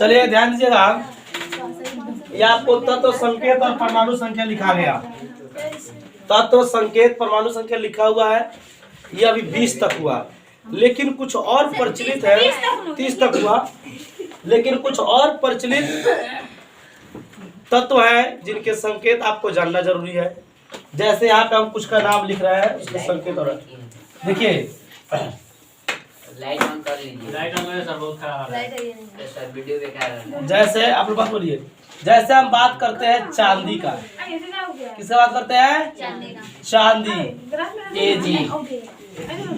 चलिए ध्यान दीजिएगा, ये आपको तत्व संकेत और परमाणु संख्या लिखा गया। तत्व संकेत परमाणु संख्या लिखा हुआ है, ये अभी 20 तक हुआ, लेकिन कुछ और प्रचलित है, 30 तक हुआ, लेकिन कुछ और प्रचलित तत्व है जिनके संकेत आपको जानना जरूरी है। जैसे यहाँ पे हम कुछ का नाम लिख रहे हैं, उसके संकेत और देखिए। लाइट ऑन कर लीजिए। लाइट ऑन है सर, बहुत खराब है सर, वीडियो बेकार है। जैसे आप लोग बात बोलिए, जैसे हम बात करते हैं चांदी का, किससे बात करते हैं? चांदी, एजी।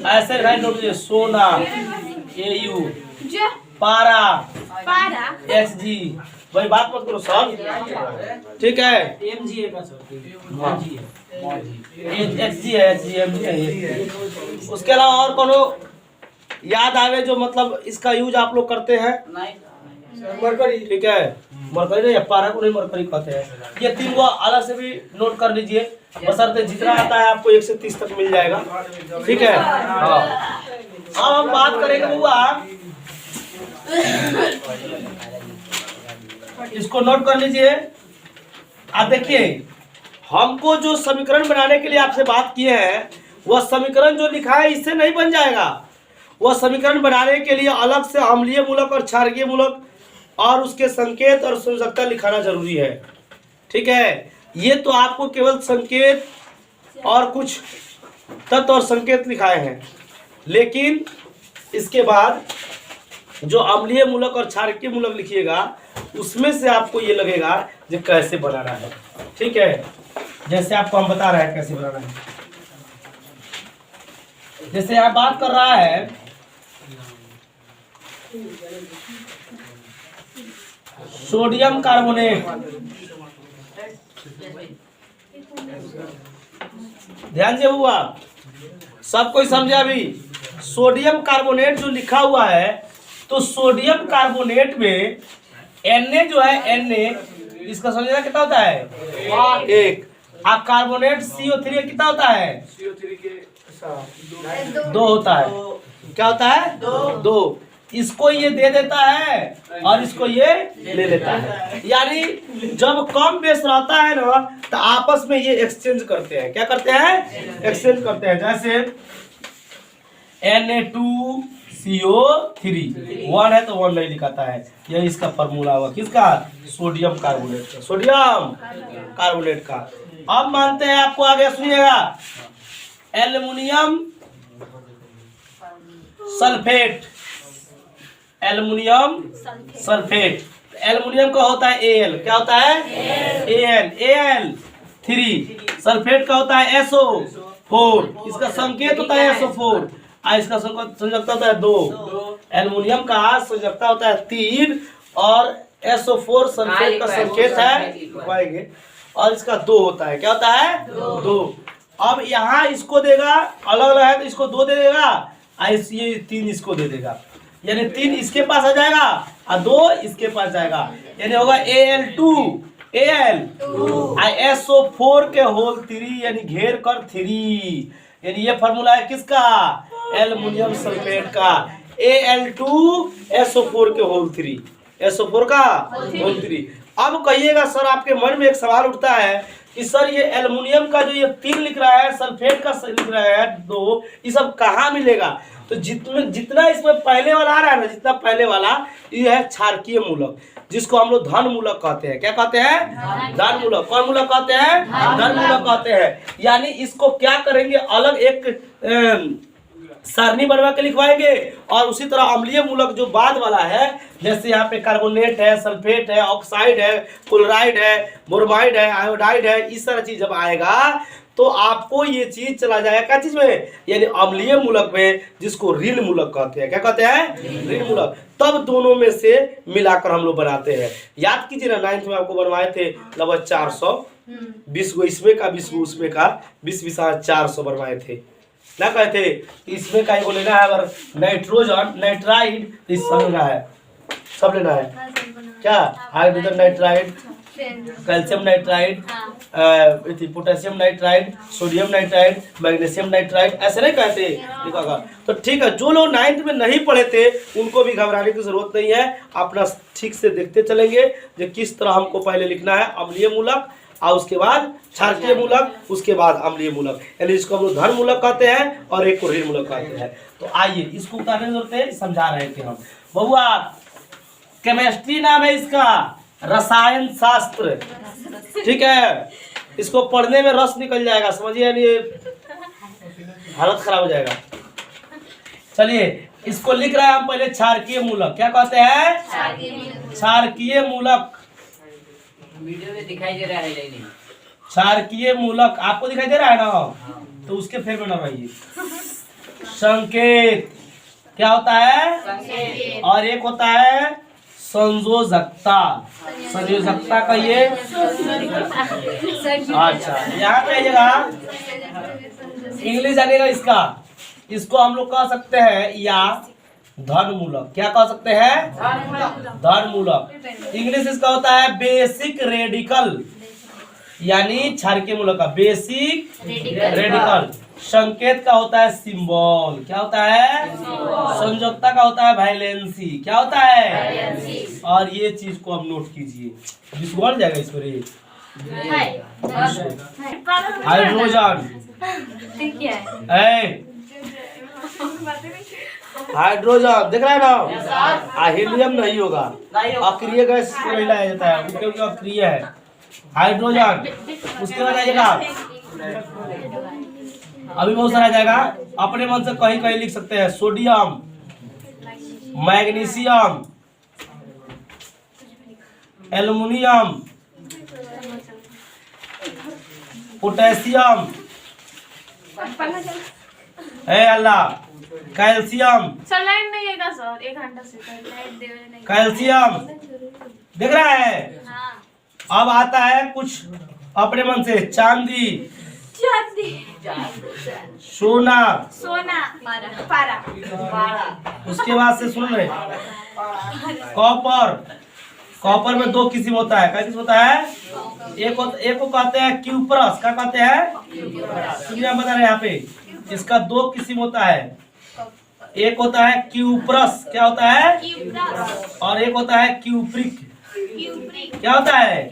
ऐसे राइट नोट लीजिए, सोना, एयू, पारा, एसजी। वही बात मत करो सब, ठीक है? एमजीए का सर, एसजी है, एसजी, एमजी है। उसके अलावा और कोनो याद आवे जो मतलब इसका यूज आप लोग करते हैं? मरकरी, ठीक है? मरकरी नहीं, पारा को नहीं मरकरी कहते हैं। ये 3 को अलग से भी नोट कर लीजिए, बशर्ते जितना आता है आपको 1 से 30 तक मिल जाएगा, ठीक है? हाँ, अब हम बात करेंगे बुआ, इसको नोट कर लीजिए। आप देखिए, हमको जो समीकरण बनाने के लिए आपसे बात किए हैं, वह समीकरण जो लिखा है इससे नहीं बन जाएगा। वह समीकरण बनाने के लिए अलग से अम्लीय मूलक और क्षारीय मूलक और उसके संकेत और संयोजकता लिखाना जरूरी है, ठीक है? ये तो आपको केवल संकेत और कुछ तत्व और संकेत लिखाए हैं, लेकिन इसके बाद जो अम्लीय मूलक और क्षारीय मूलक लिखिएगा, उसमें से आपको ये लगेगा जो कैसे बनाना है, ठीक है? जैसे आपको हम बता रहे हैं कैसे बनाना है। जैसे यहाँ बात कर रहा है सोडियम कार्बोनेट, ध्यान से हुआ, सब कोई समझा? अभी सोडियम कार्बोनेट जो लिखा हुआ है, तो सोडियम कार्बोनेट में Na जो है, Na इसका समझना कितना होता है? 1। और कार्बोनेट CO3 कितना होता है? 2 होता है। क्या होता है? 2। इसको ये दे देता है और इसको ये ले लेता है, यानी जब कम बेस रहता है ना, तो आपस में ये एक्सचेंज करते हैं। क्या करते हैं? एक्सचेंज करते हैं। जैसे Na2CO3, 1 है तो 1 नहीं लिखाता है, यही इसका फॉर्मूला हुआ। किसका? सोडियम कार्बोनेट का, सोडियम कार्बोनेट का। अब मानते हैं, आपको आगे सुनिएगा, aluminium sulphate, aluminium sulphate. Aluminium का होता है Al, क्या होता है? Al3। सल्फेट का होता है SO4, इसका संकेत होता है SO4, इसका संयोजकता होता है 2। एल्युमिनियम का संयोजकता होता है 3 और SO4 सल्फेट का संकेत है, और इसका 2 होता है। क्या होता है? 2। अब यहाँ इसको देगा, अलग अलग है तो इसको 2 दे देगा, ये 3 इसको दे देगा, यानी 3 इसके पास आ जाएगा और 2 इसके पास जाएगा, यानी होगा Al2 SO4 के होल 3, यानी घेर कर 3, यानी ये फॉर्मूला है किसका? एल्युमिनियम सल्फेट का, Al2 SO4 के होल 3, SO4 का होल 3। अब कहिएगा सर, आपके मन में एक सवाल उठता है कि सर ये एल्युमिनियम का जो ये 3 लिख रहा है, सल्फेट का लिख रहा है 2, ये सब कहाँ मिलेगा? तो जितना इसमें पहले वाला आ रहा है ना, जितना पहले वाला, ये है क्षारकीय मूलक, जिसको हम लोग धन मूलक कहते हैं। क्या कहते हैं? धन मूलक। कौन मूलक कहते हैं? धन मूलक कहते हैं। यानी इसको क्या करेंगे, अलग एक सारणी बनवा के लिखवाएंगे, और उसी तरह अम्लीय मूलक जो बाद वाला है, जैसे यहाँ पे कार्बोनेट है, सल्फेट है, ऑक्साइड है, क्लोराइड है, ब्रोमाइड है, आयोडाइड है, इस तरह चीज जब आएगा तो आपको ये चीज चला जाएगा क्या चीज में, यानी अम्लीय मूलक में, जिसको ऋण मूलक कहते हैं। क्या कहते हैं? ऋण मूलक। तब दोनों में से मिलाकर हम लोग बनाते हैं। याद कीजिए ना, 9th में आपको बनवाए थे लगभग 400, 20 गो इसमें का, 20 गो उसमें का, 20 400 बनवाए थे ना, कहे थे इसमें का को लेना है, अगर नाइट्रोजन नाइट्राइड तो इस सब लेना है, सब लेना है। क्या? Hydrogen nitride, calcium nitride, potassium nitride, sodium nitride, magnesium nitride, ऐसे नहीं कहते लिखा। तो ठीक है, जो लोग 9th में नहीं पढ़े थे उनको भी घबराने की जरूरत नहीं है, अपना ठीक से देखते चलेंगे जो किस तरह हमको पहले लिखना है अम्लीय मूलक, और उसके बाद क्षारकीय मूलक, उसके बाद अम्लीय मूलक, यानी इसको हम लोग धन मूलक कहते हैं और एक को ऋण मूलक कहते हैं। तो आइए इसको उतारने की जरूरत है, समझा रहे थे हम। बहुआ केमिस्ट्री नाम है इसका, रसायन शास्त्र, ठीक है। इसको पढ़ने में रस निकल जाएगा, समझिए, यानी हालत खराब हो जाएगा। चलिए इसको लिख रहे हैं हम पहले क्षारकीय मूलक। क्या कहते हैं? क्षारकीय मूलक। वीडियो में दिखाई दे रहा है नहीं? क्षारकीय मूलक आपको दिखाई दे रहा है ना? तो उसके फेर में लगाइए। संकेत क्या होता है? संकेत। और एक होता है संयोजकता। संयोजकता का ये अच्छा, यहाँ पे आइएगा, इंग्लिश जानिएगा इसका। इसको हम लोग कह सकते हैं या धन मूलक। क्या कह सकते हैं? धन मूलक। इंग्लिश इसका होता है बेसिक रेडिकल, यानी क्षारकीय मूलक का बेसिक रेडिकल। संकेत का होता है सिंबल। क्या होता है? संयोजकता का होता है वैलेंसी। क्या होता है? और ये चीज को आप नोट कीजिए, विस्मरण जाएगा इस पर। हाइड्रोजन, हाइड्रोजन देख रहा है ना? हीलियम नहीं होगा, अक्रिय गैस को नहीं लाया जाता है क्योंकि अक्रिय है। हाइड्रोजन, उसके बाद आइएगा, अभी बहुत सारा जाएगा, अपने मन से कहीं कहीं लिख सकते हैं। सोडियम, मैग्नीशियम, एल्युमिनियम, पोटेशियम, अल्लाह, कैल्शियम। सर लाइन नहीं है सर, 1 घंटा से लाइट दे नहीं। कैल्शियम दिख रहा है? हाँ। अब आता है कुछ अपने मन से। चांदी, सोना, सोना, पारा, उसके बाद से सुन रहे, कॉपर। कॉपर में 2 किस्म होता है। क्या किस्म होता है? एक को कहते हैं क्यूप्रस। क्या कहते हैं? सुनिए हम बता रहे हैं यहाँ पे, इसका 2 किस्म होता है। एक होता है क्यूप्रस। क्या होता है? और एक होता है क्यूप्रिक। क्या होता है?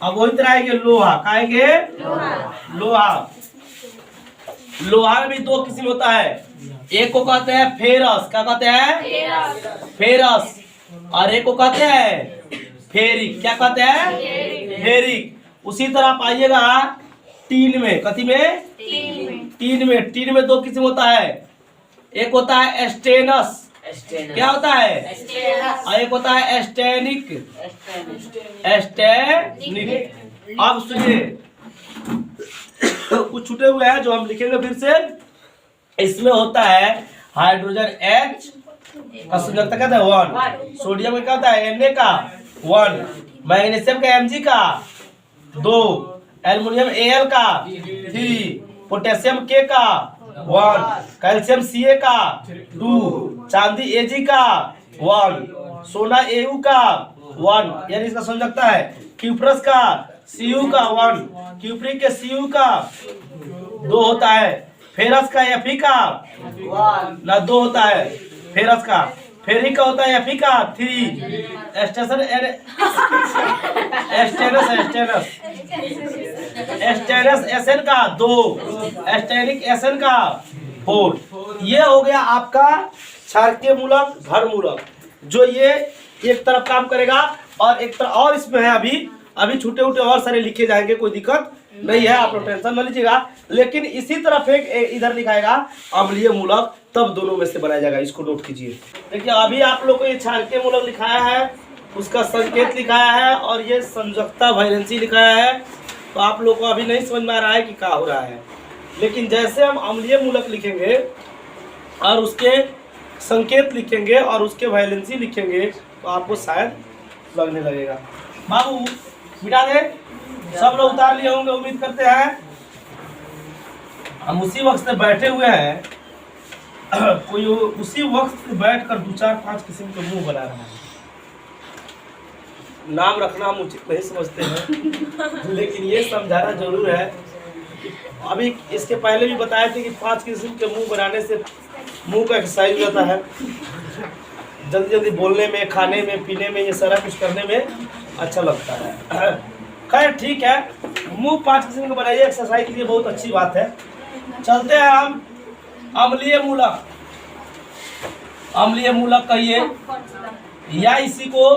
अब वही तरह आएंगे लोहा। खाएंगे लोहा। लोहा में भी 2 किस्म होता है। एक को कहते हैं फेरस। क्या कहते हैं? फेरस। और एक को कहते हैं फेरिक। क्या कहते हैं? फेरिक। उसी तरह आप आइएगा टीन में। कथी में? टीन में 2 किस्म होता है। एक होता है स्टेनस। क्या होता है? और एक होता है एस्टेनिक। एस्टेनिक। अब सुनिए, कुछ छूटे हुए हैं जो हम लिखेंगे फिर से। इसमें होता है हाइड्रोजन H का संयोजकता कहता है 1, सोडियम का क्या होता है Na का 1, मैग्नीशियम का Mg का 2, एल्युमिनियम Al का 3, पोटेशियम K का 1, कैल्शियम Ca का 2, चांदी Ag का 1, सोना Au का 1, यानी इसका संयोजकता है। क्यूप्रस का Cu का 1, क्यूप्रिक के Cu का 2 होता है। फेरस का Fe का ना 2 होता है। फेरस का, फेरिक का होता है Fe का 3, एस्टेनस Sn का 2, एस्टेनिक Sn का 4। ये हो गया आपका क्षारकीय मूलक, धन मूलक, जो ये एक तरफ काम करेगा और एक तरफ और इसमें है। अभी छूटे उटे और सारे लिखे जाएंगे, कोई दिक्कत नहीं है, आप लोग टेंशन न लीजिएगा। लेकिन इसी तरफ एक इधर लिखाएगा अम्लीय मूलक, तब दोनों में से बनाया जाएगा। इसको नोट कीजिए। देखिए अभी आप लोग को ये क्षारकीय मूलक लिखाया है, उसका संकेत लिखाया है और ये संयोजकता वैलेंसी लिखाया है। तो आप लोग को अभी नहीं समझ में आ रहा है कि क्या हो रहा है, लेकिन जैसे हम अम्लीय मूलक लिखेंगे और उसके संकेत लिखेंगे और उसके वैलेंसी लिखेंगे तो आपको शायद लगने लगेगा। बाबू मिटा दे, सब लोग उतार लिए होंगे उम्मीद करते हैं। हम उसी वक्त से बैठे हुए हैं, कोई उसी वक्त से बैठ कर 2, 4, 5 किस्म के मुंह बना रहा है। नाम रखना हम उचित नहीं समझते हैं लेकिन ये समझाना जरूर है कि अभी इसके पहले भी बताए थे कि 5 किस्म के मुंह बनाने से मुंह का एक्सरसाइज होता है, जल्दी जल्दी बोलने में, खाने में, पीने में, ये सारा कुछ करने में अच्छा लगता है। खैर ठीक है, मुंह 5 किस्म का बनाइए, एक्सरसाइज के लिए बहुत अच्छी बात है। चलते हैं हम अम्लीय मूलक। अम्लीय मूलक कहिए या इसी को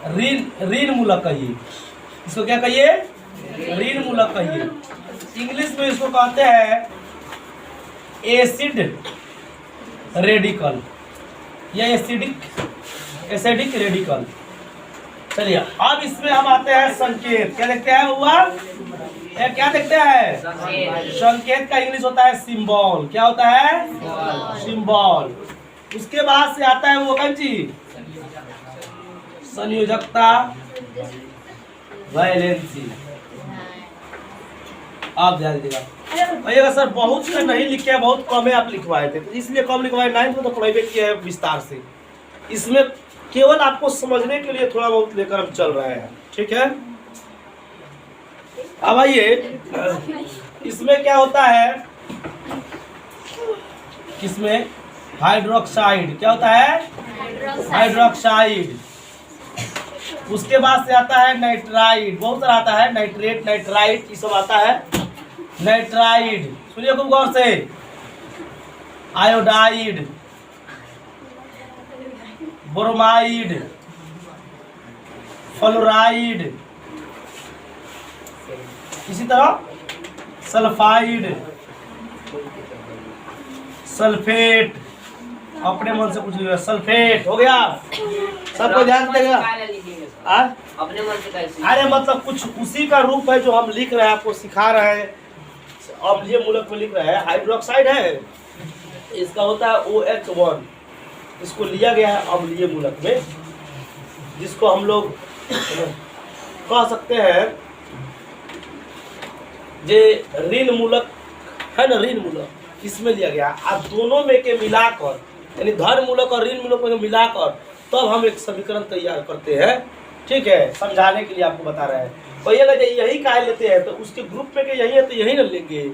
ऋण मूलक कहिए। इसको क्या कहिए? ऋण मूलक कहिए। इंग्लिश में इसको कहते हैं एसिड रेडिकल या एसिडिक रेडिकल। चलिए अब इसमें हम आते हैं संकेत। क्या देखते हैं हुआ? क्या देखते हैं? संकेत का इंग्लिश होता है सिंबल। क्या होता है? सिंबल। उसके बाद से आता है वो कौन चीज? संयोजकता, वैलेंसी। आप ध्यान दीजिएगा भैया सर, बहुत से नहीं लिखे, बहुत कम है आप लिखवाए थे, तो इसलिए कम लिखवाए। 9th में तो पढ़ाई किया है विस्तार से, इसमें केवल आपको समझने के लिए थोड़ा बहुत लेकर हम चल रहे हैं, ठीक है। अब आइए, इसमें क्या होता है? इसमें हाइड्रोक्साइड। क्या होता है? हाइड्रोक्साइड। उसके बाद से आता है नाइट्राइड। बहुत सारा आता है, नाइट्रेट, नाइट्राइट, ये सब आता है। नाइट्राइड सुनिए खूब गौर से। आयोडाइड, ब्रोमाइड, फ्लोराइड, इसी तरह सल्फाइड, सल्फेट। अपने मन से कुछ नहीं, सल्फेट हो गया। सबको ध्यान देगा। अपने मन से कैसे? अरे मतलब कुछ उसी का रूप है जो हम लिख रहे हैं, आपको सिखा रहे हैं। अम्लीय मूलक में लिख रहे हैं हाइड्रोक्साइड है, इसका होता है OH1। इसको लिया गया है अम्लीय मूलक में, जिसको हम लोग कह सकते हैं जे ऋण मूलक है ना, ऋण मूलक, इसमें लिया गया। आप दोनों में के मिलाकर, यानी धन मूलक और ऋण मूलक में मिलाकर तब हम एक समीकरण तैयार करते हैं, ठीक है। समझाने के लिए आपको बता रहे हैं। भैया यही काहे लेते हैं, तो उसके ग्रुप में के यही है तो यही ना लेंगे।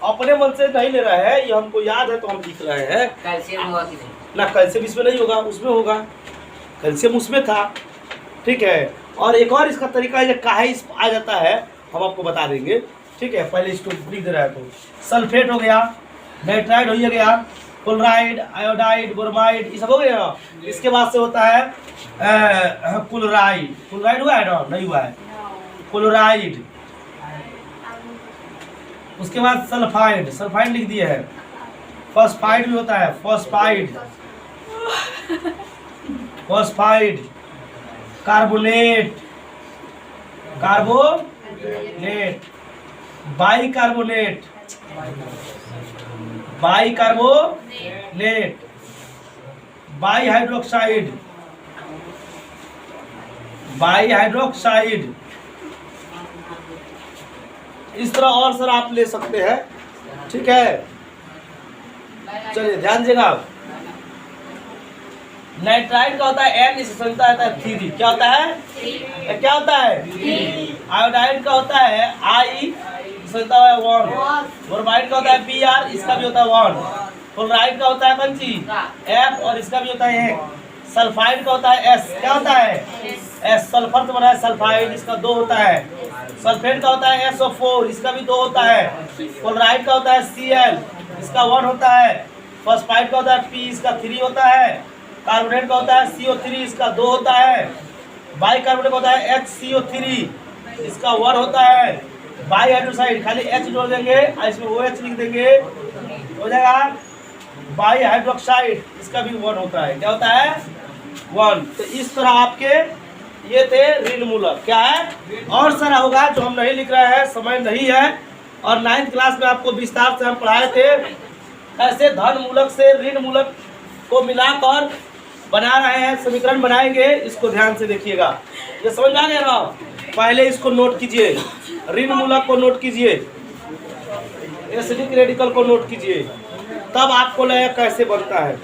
अपने मन से नहीं ले रहा है, ये हमको याद है तो हम लिख रहे हैं। कैल्शियम हुआ कि नहीं? ना कैल्शियम इसमें नहीं होगा, उसमें होगा। कैल्शियम उसमें था, ठीक है। और एक और इसका तरीका है, काहे इस आ जाता है हम आपको बता देंगे, ठीक है। पहले इसको लिख दे रहा है। तो सल्फेट हो गया, नाइट्राइड हो गया, क्लोराइड, आयोडाइड, ब्रोमाइड, ये सब हो गया। इसके बाद से होता है क्लोराइड। क्लोराइड हुआ है ना? नहीं हुआ है। क्लोराइड। उसके बाद सल्फाइड। सल्फाइड लिख दिए है। फॉस्फाइड भी होता है, phosphide, phosphide, carbonate, carbonate, bicarbonate, bicarbonate, bihydroxide, bihydroxide. इस तरह और सर आप ले सकते हैं, ठीक है। चलिए ध्यान दीजिएगा। नाइट्राइड का होता है N, इससे संख्या आता है 3। क्या होता है? क्या होता है? आयोडाइड का होता है I, संख्या है 1। ब्रोमाइड का होता है Br, इसका भी होता है 1। क्लोराइड का होता है कौन सी? F, और इसका भी होता है 1। सल्फाइड का होता है S। क्या होता है? S। सल्फर से बना है सल्फाइड, इसका 2 होता है। सल्फेट का होता है SO4, इसका भी 2 होता है। क्लोराइड का होता है Cl, इसका 1 होता है। फॉस्फाइड का होता है P, इसका 3 होता है। कार्बोनेट का होता है CO3, इसका 2 होता है। बाइकार्बोनेट का होता है HCO3, इसका 1 होता है। बाइहाइड्रोक्साइड खाली H जोड़ देंगे, इसमें OH लिख देंगे, हो जाएगा बाइहाइड्रोक्साइड, इसका भी 1 होता है। क्या होता है? 1। तो इस तरह आपके ये थे ऋण मूलक। क्या है? और सारा होगा जो हम नहीं लिख रहे हैं, समय नहीं है। और 9th क्लास में आपको विस्तार से हम पढ़ाए थे, ऐसे धन मूलक से ऋण मूलक को मिलाकर बना रहे हैं, समीकरण बनाएंगे। इसको ध्यान से देखिएगा, ये समझ में आ गया ना? पहले इसको नोट कीजिए, ऋण मूलक को नोट कीजिए, एसिडिक रेडिकल को नोट कीजिए, तब आपको लगेगा कैसे बनता है।